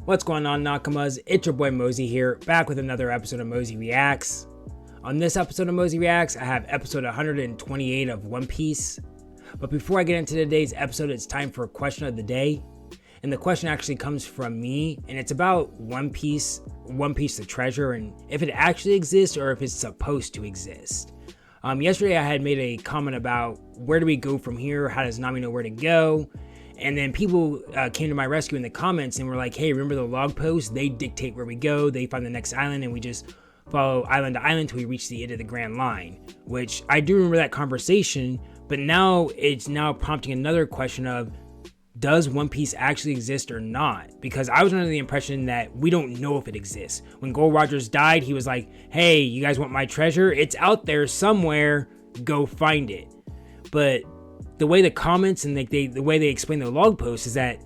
What's going on, Nakamas? It's your boy Mozy here, back with another episode of Mozy Reacts. On this episode of Mozy Reacts, I have episode 128 of One Piece. But before I get into today's episode, it's time for a question of the day. And the question actually comes from me, and it's about One Piece the treasure, and if it actually exists or if it's supposed to exist. Yesterday I had made a comment about where do we go from here, how does Nami know where to go? And then people came to my rescue in the comments and were like, hey, remember the log posts? They dictate where we go, they find the next island, and we just follow island to island until we reach the end of the Grand Line. Which, I do remember that conversation, but now it's now prompting another question of, does One Piece actually exist or not? Because I was under the impression that we don't know if it exists. When Gold Rogers died, he was like, hey, you guys want my treasure? It's out there somewhere, go find it. But the way the comments and the way they explain the log post is that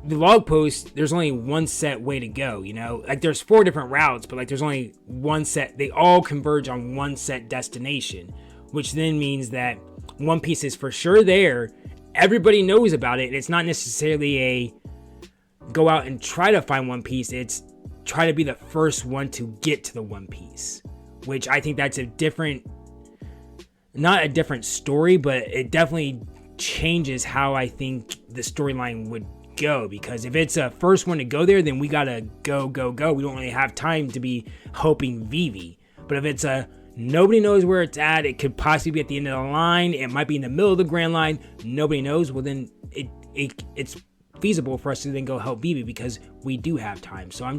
the log post, there's only one set way to go, you know? Like, there's 4 different routes, but like there's only one set. They all converge on one set destination, which then means that One Piece is for sure there. Everybody knows about it, and it's not necessarily a go out and try to find One Piece. It's try to be the first one to get to the One Piece, which I think that's a different, not a different story, but it definitely changes how I think the storyline would go. Because if it's a first one to go there, then we gotta go. We don't really have time to be helping Vivi. But if it's a nobody knows where it's at, it could possibly be at the end of the line, it might be in the middle of the Grand Line, nobody knows, well then it's feasible for us to then go help Vivi because we do have time. So I'm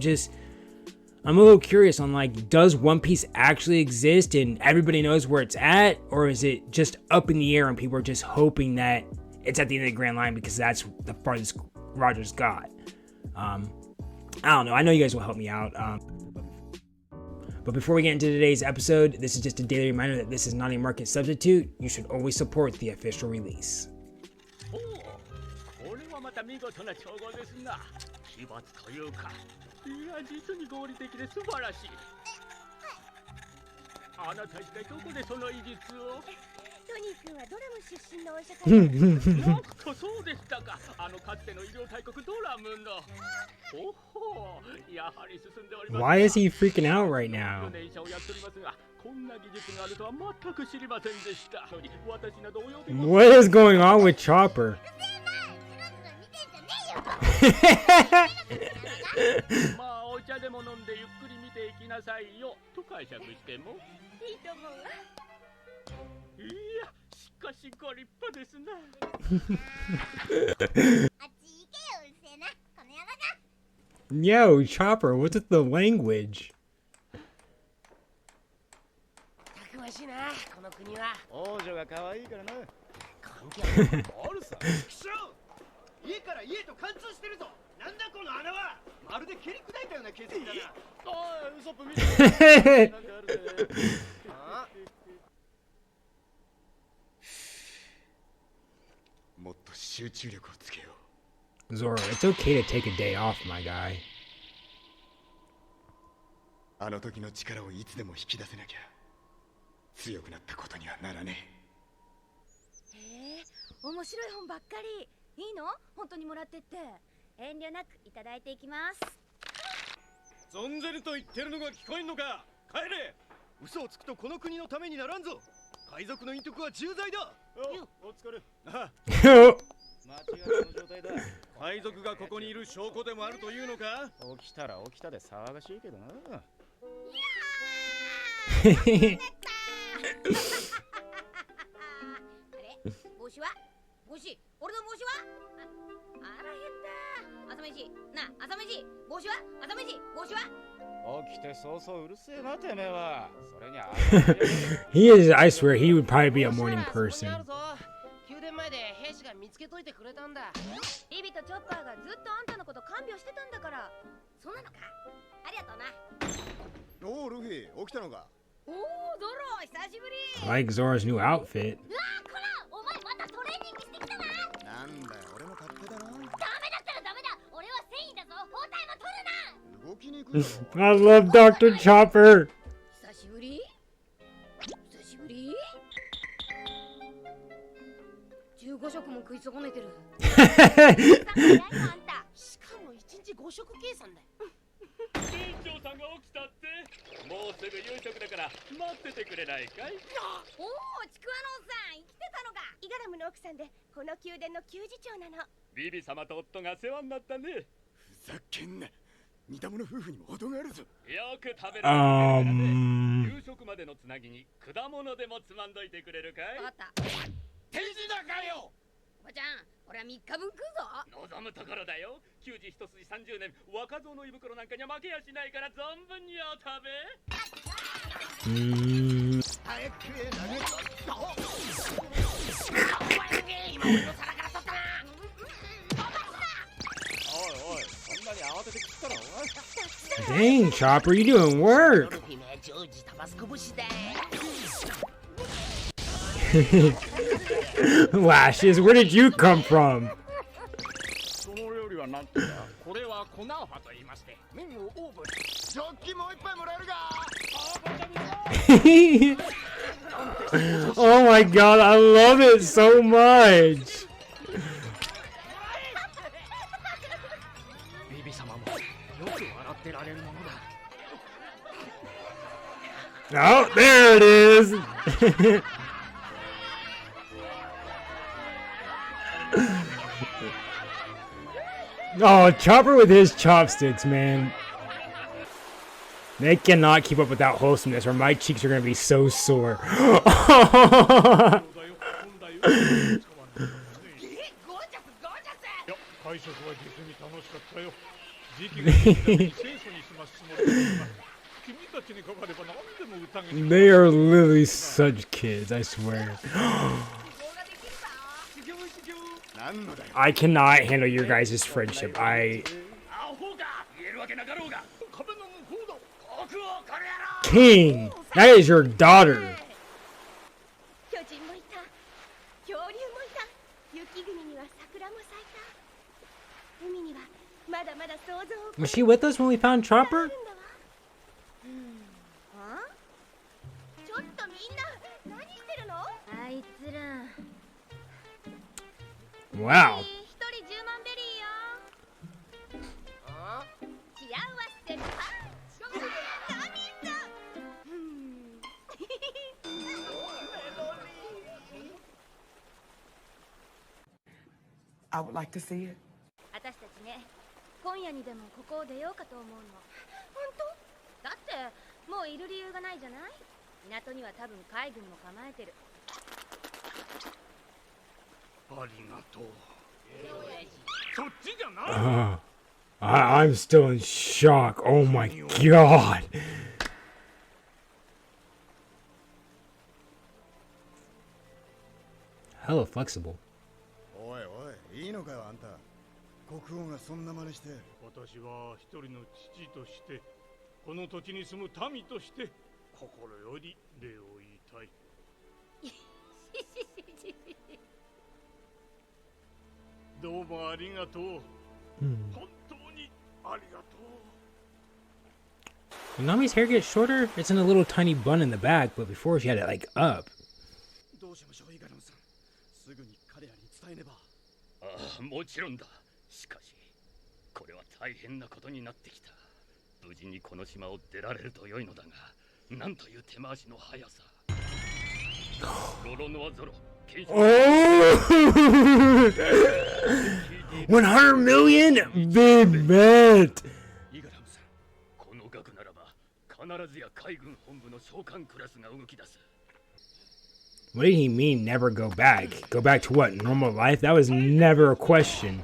a little curious on, like, does One Piece actually exist and everybody knows where it's at, or is it just up in the air and people are just hoping that it's at the end of the Grand Line because that's the farthest Rogers got? I don't know. I know you guys will help me out. But before we get into today's episode, this is just a daily reminder that this is not a market substitute. You should always support the official release. Why is he freaking out right now? What is going on with Chopper? Yo, Chopper, what's with the language? Zoro, it's okay to take a day off, my guy. He is, I swear, he would probably be a morning person. I like Zoro's new outfit. I love Dr. Chopper. 15食も食い損ねてる。しかも1日5 5食計算だよ。船長さんが起きたって。もうすぐ夕食だから待っててくれないかい？おお、ちくわのおっさん生きてたのか。イガラムの奥さんでこの宮殿の給仕長なの。ビビ様と夫が世話になったね。ふざけんな。似た者夫婦にも程があるぞ。よく食べるからね。夕食までのつなぎに果物でもつまんどいてくれるかい？わかった。手品かよ。おばちゃん、俺は3日分食うぞ。望むところだよ。給仕一筋30年、若造の胃袋なんかには負けやしないから存分にお食べ。早く投げた。お前ね、今俺の皿から取ったな。おいおい、そんなに慌てて食ったらおい。Dang, Chopper, you doing work. Lashes, where did you come from? その料理はなんていうか、これはコナーファと言いまして、麺をオーブン。ジョッキもう一杯もらえるか。Oh my god, I love it so much. ビビ様もよく笑ってられるものだ。Oh, there it is. Oh, Chopper with his chopsticks, man. They cannot keep up with that wholesomeness or my cheeks are going to be so sore. They are literally such kids, I swear. I cannot handle your guys' friendship. King, that is your daughter. Was she with us when we found Chopper? Wow. I would like to see it. 私たちね、今夜にでもここを出ようかと思うの。本当？だってもういる理由がないじゃない？港には多分海軍も構えてる。ありがとう。そっちじゃない。I'm still in shock. Oh my god. Hella flexible. おいおい、いいのかよあんた。国王がそんな真似して。私は一人の父として、この土地に住む民として、心より礼を言いたい。どうもありがとう。本当にありがとう。When Nami's hair gets shorter, it's in a little tiny bun in the back, but before she had it like up. どうしましょう、イガラムさん。すぐに彼らに伝えねば。ああ、もちろんだ。しかし、これは大変なことになってきた。無事にこの島を出られると良いのだが、なんという手回しの速さ。ロロノアゾロ。Oh! 100 million? Big bet! イガラムさん、この額ならば必ずや海軍本部の召喚クラスが動き出す。What did he mean, never go back? Go back to what, normal life? That was never a question.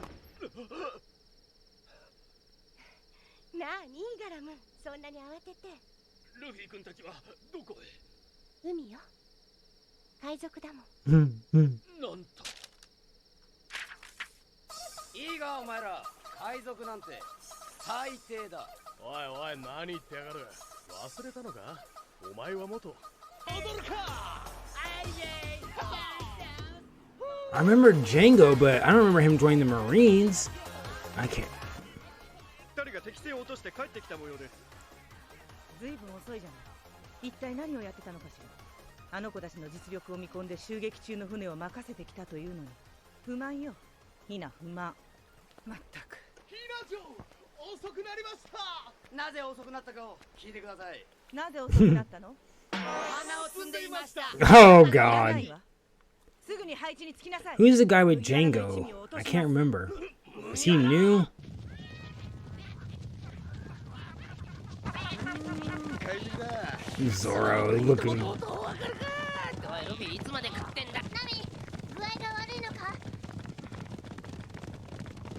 なあにイガラム、そんなに慌てて。ルフィ君たちはどこへ？海よ。海賊だもん。なんと。いいがお前ら、海賊なんて最低だ。おいおい、何言ってやがる。忘れたのか？お前は元。踊るか。I remember Django, but I don't remember him joining the Marines. I can't. 二人が敵性を落として帰ってきた模様です。ずいぶん遅いじゃない。一体何をやってたのかしら。あの子たちの実力を見込んで襲撃中の船を任せてきたというのに不満よ。ヒナ不満。まったく。ヒナ城、遅くなりました。なぜ遅くなったかを聞いてください。なぜ遅くなったの？お花を摘んでいました。Oh いらない God. わ。すぐに配置につきなさい。 Who's the guy with Django? I can't remember. Is he new? 帰りだ。 Zoro looking. おいルフィいつまで食ってんだ。ナミ具合が悪いのか。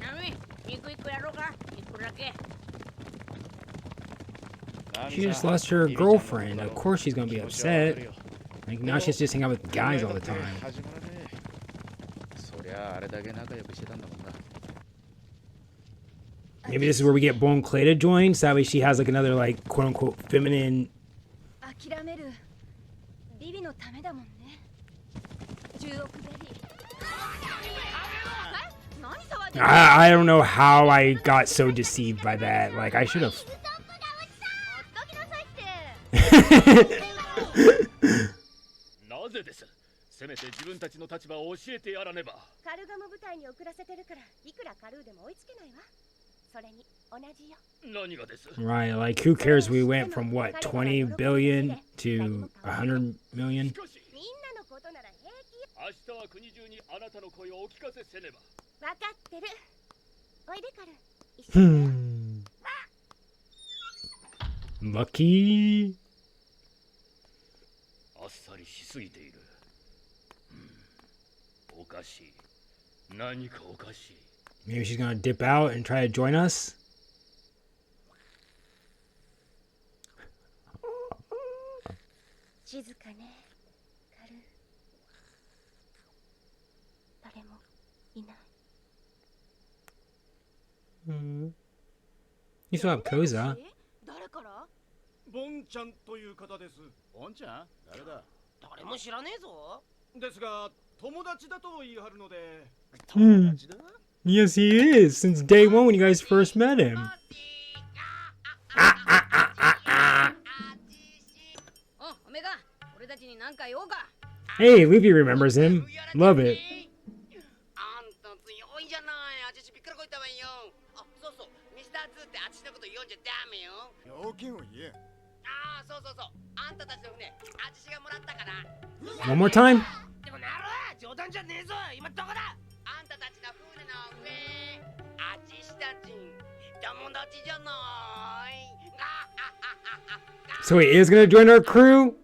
ナミ肉一個やろうか。一個だけ。 She just lost her girlfriend. Of course she's gonna be upset. Like now she's just hanging out with guys all the time. Maybe this is where we get Bone Clay to join, so that way she has like another like quote unquote feminine. 諦める。ビビのためだもんね。10億ベリー。何騒いでる？ I don't know how I got so deceived by that. Like I should have. ほっときなさいって。なぜです。せめて自分たちの立場を教えてやらねば。カルガモ部隊に遅らせてるから、いくらカルーでも追いつけないわ。それに同じよ。何がです。 Right, like who cares? We went from what 20 billion to 100 million. みんなのことなら平気よ。明日は国中にあなたの声をお聞かせせねば。わかってる。おいでカル。一緒に。 Lucky. あっさりしすぎている。おかしい。何かおかしい。 Maybe she's gonna dip out and try to join us. 静かね。カル。誰もいない。You still have Koza. 誰から？ボンちゃんという方です。ボンちゃん誰だ。誰も知らねえぞ。ですが友達だと言い張るので。友達だ。Yes, he is. Since day one when you guys first met him. お、オメガ、俺たちに何か言おうか。 Hey, Vivi remembers him. Love it. あんた強いじゃない。あちしびっくらこいたわよ。あ、そうそう。ミスター2ってあちしのこと読んじゃダメよ。要件を言え。ああ、そうそうそう。あんたたちの船、あちしがもらったから。 One more time. でもなる冗談じゃねえぞ。今どこだ。あんたたちの船の上。あちしたち友達じゃない。 So he is gonna join our crew?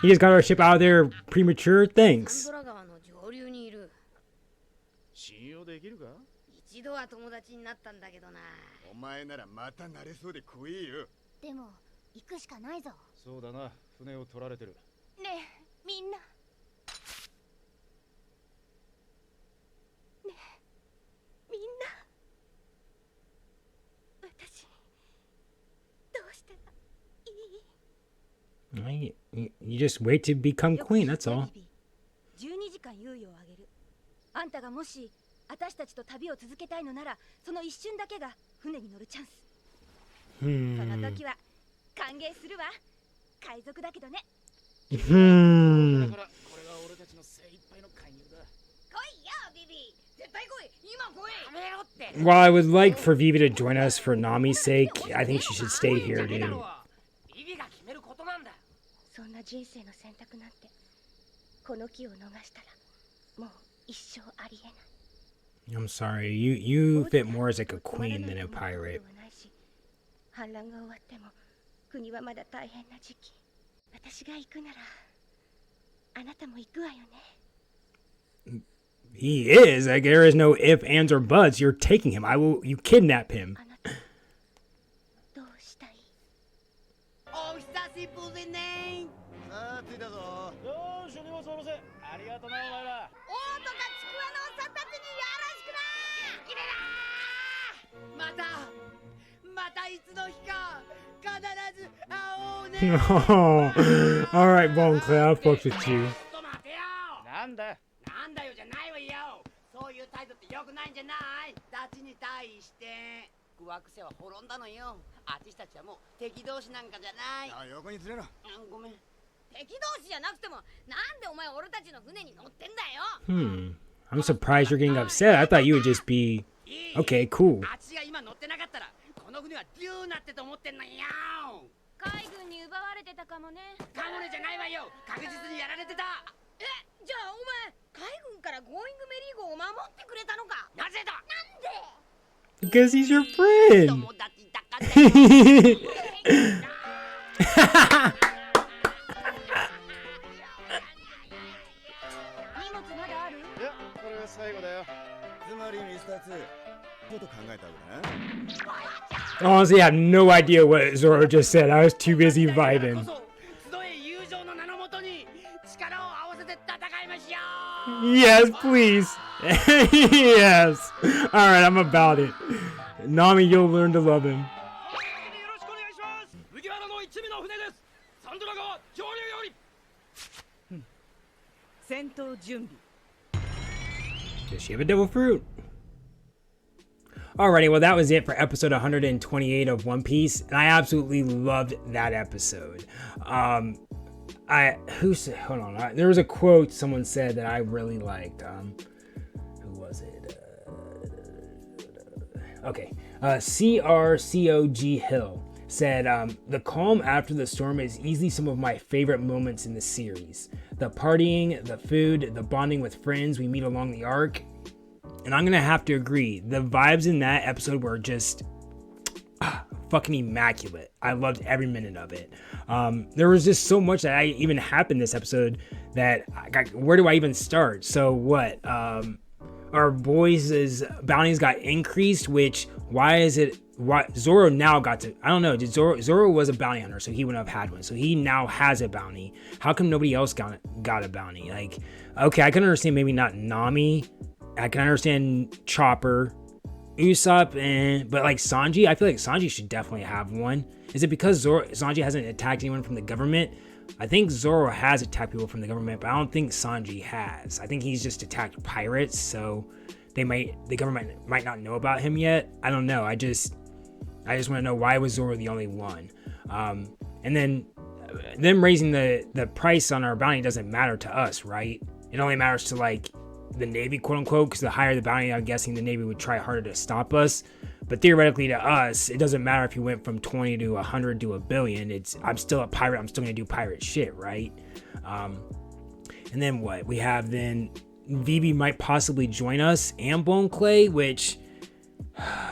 He just got our ship out of there premature? サン Thanks. ドラ川の上流にいる。信用できるか。一度は友達になったんだけどな。お前ならまた慣れそうで怖いよ。でも行くしかないぞ。そうだな。船を取られてる。ねえ、みんな。ねえ、みんな。私、どうしたらいい？ You just wait to become queen, that's all. 12時間猶予をあげる。あんたがもし私たちと旅を続けたいのなら、その一瞬だけが船に乗るチャンス。その時は歓迎するわ。海賊だけどね。だからこれが俺たちの精一杯の勧誘だ。来いよビビ。絶対来い。今来い。やめろって。 While I would like for Vivi to join us for Nami's sake, I think she should stay here, dude. ビビが決めることなんだ。そんな人生の選択なんて、この木を逃したらもう一生ありえない。 I'm sorry, you fit more as like a queen than a pirate. 反乱が終わっても国はまだ大変な時期。私が行くならあなたも行くわよね。 He is. Like there is no if, ands, or buts. You're taking him. You kidnap him. あなたどうしたい？お久しぶりね。さあ着いたぞ。よーし、お荷物下ろせ。ありがとな、お前ら。王とかちくわのおっさんたちによろしくな。きれいだ。またいつの日か必ず会おうね。Oh, all right, Bone Clay. I'll fuck with you. ちょっと待てよ。なんだよじゃないわよ。そういう態度って良くないんじゃない。ダチに対してクワクセは滅んだのよ。あっちたちはもう敵同士なんかじゃない。あ、横にずれろ。ごめん。敵同士じゃなくてもなんでお前俺たちの船に乗ってんだよ。 I'm surprised you're getting upset. I thought you would just be okay, cool. あっちが今乗ってなかったらこの船船はデューなってと思ってんのよ。海軍に奪われてたかもね。カモネじゃないわよ。確実にやられてた。じゃあお前海軍からゴーイングメリー号を守ってくれたのか。なぜだ。 Because he's your friend. 友達だから。荷物まだある？いや、これが最後だよ。つまりミスター2、こと考えたわけな。 Honestly, I have no idea what Zoro just said. I was too busy vibing. 集え友情の名のもとに力を合わせて戦いましょう。 Yes, please. Yes. Alright, I'm about it. Nami, you'll learn to love him. よろしくお願いします。麦わらの一味の船です。サンドラ川上流より。戦闘準備。 Does she have a devil fruit? Alrighty, well that was it for episode 128 of One Piece, and I absolutely loved that episode. Hold on, there was a quote someone said that I really liked. Who was it? Okay, CRCOG Hill said, the calm after the storm is easily some of my favorite moments in the series. The partying, the food, the bonding with friends we meet along the arc. And I'm gonna have to agree, the vibes in that episode were just fucking immaculate. I loved every minute of it. There was just so much that even happened this episode that where do I even start? So what? Our boys' bounties got increased, which why Zoro now got to, I don't know, Zoro was a bounty hunter, so he wouldn't have had one. So he now has a bounty. How come nobody else got a bounty? Like, okay, I can understand maybe not Nami. I can understand Chopper, Usopp, but like Sanji, I feel like Sanji should definitely have one. Is it because Sanji hasn't attacked anyone from the government? I think Zoro has attacked people from the government, but I don't think Sanji has. I think he's just attacked pirates, so the government might not know about him yet. I don't know. I just want to know, why was Zoro the only one? And then them raising the price on our bounty doesn't matter to us, right? It only matters to like the Navy, quote unquote, because the higher the bounty, I'm guessing the Navy would try harder to stop us. But theoretically to us, it doesn't matter if you went from 20 to 100 to a billion. I'm still a pirate. I'm still gonna do pirate shit, right? And then what? We have then Vivi might possibly join us, and Bone Clay, which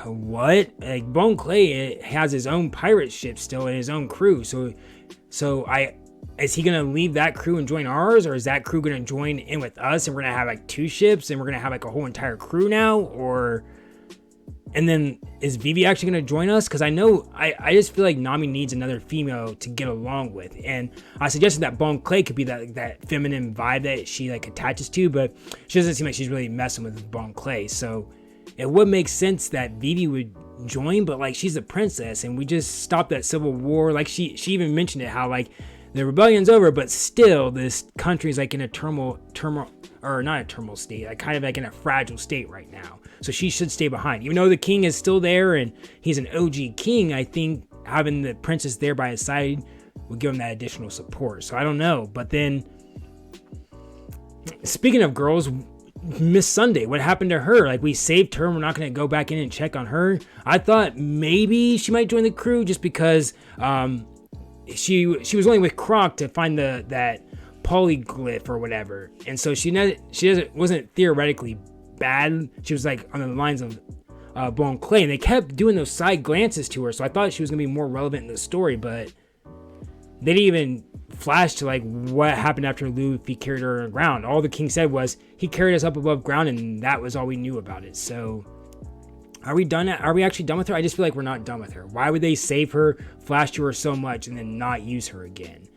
what? Like Bone Clay has his own pirate ship still and his own crew. So is he gonna leave that crew and join ours, or is that crew gonna join in with us and we're gonna have like 2 ships and we're gonna have like a whole entire crew now? Or and then is Vivi actually gonna join us? Because I know I just feel like Nami needs another female to get along with, and I suggested that Bone Clay could be that feminine vibe that she like attaches to, but she doesn't seem like she's really messing with Bone Clay. So it would make sense that Vivi would join, but like she's a princess and we just stopped that civil war. Like she even mentioned it, how like the rebellion's over, but still this country's like in a turmoil, or not a turmoil state, like kind of like in a fragile state right now. So she should stay behind. Even though the king is still there and he's an OG king, I think having the princess there by his side would give him that additional support. So I don't know. But then, speaking of girls, Miss Sunday, what happened to her? Like, we saved her and we're not going to go back in and check on her. I thought maybe she might join the crew just because she was only with Croc to find that polyglyph or whatever, and so she wasn't theoretically bad. She was like on the lines of Bone Clay, and they kept doing those side glances to her, so I thought she was gonna be more relevant in the story, but they didn't even flash to like what happened after Luffy carried her around. All the king said was he carried us up above ground, and that was all we knew about it. So are we done? Are we actually done with her? I just feel like we're not done with her. Why would they save her, flash to her so much, and then not use her again?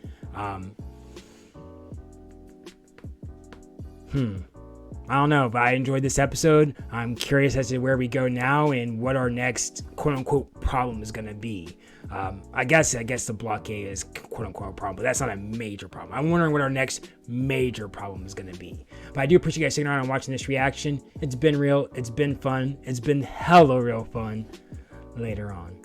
I don't know, but I enjoyed this episode. I'm curious as to where we go now and what our next quote-unquote problem is going to be. I guess the blockade is quote-unquote a problem, but that's not a major problem. I'm wondering what our next major problem is going to be. But I do appreciate you guys sticking around and watching this reaction. It's been real. It's been fun. It's been hella real fun. Later on.